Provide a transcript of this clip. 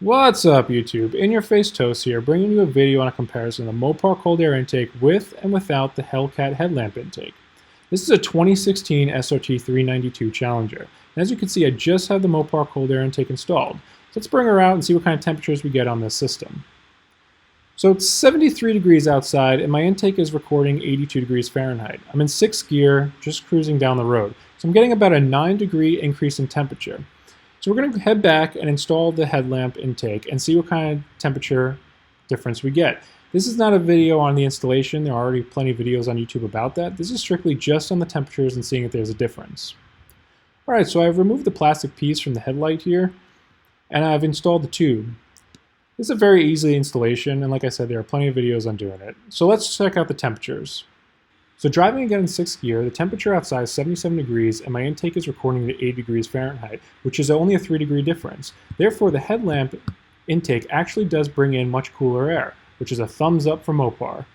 What's up YouTube? In Your Face Toast here, bringing you a video on a comparison of the MOPAR cold air intake with and without the Hellcat headlamp intake. This is a 2016 SRT 392 Challenger. And as you can see, I just have the MOPAR cold air intake installed. So let's bring her out and see what kind of temperatures we get on this system. So it's 73 degrees outside and my intake is recording 82 degrees Fahrenheit. I'm in 6th gear, just cruising down the road. So I'm getting about a 9-degree increase in temperature. So we're going to head back and install the headlamp intake and see what kind of temperature difference we get. This is not a video on the installation. There are already plenty of videos on YouTube about that. This is strictly just on the temperatures and seeing if there's a difference. Alright, so I've removed the plastic piece from the headlight here and I've installed the tube. This is a very easy installation, and like I said, there are plenty of videos on doing it. So let's check out the temperatures. So driving again in 6th gear, the temperature outside is 77 degrees and my intake is recording at 80 degrees Fahrenheit, which is only a 3-degree difference. Therefore, the headlamp intake actually does bring in much cooler air, which is a thumbs up for MOPAR.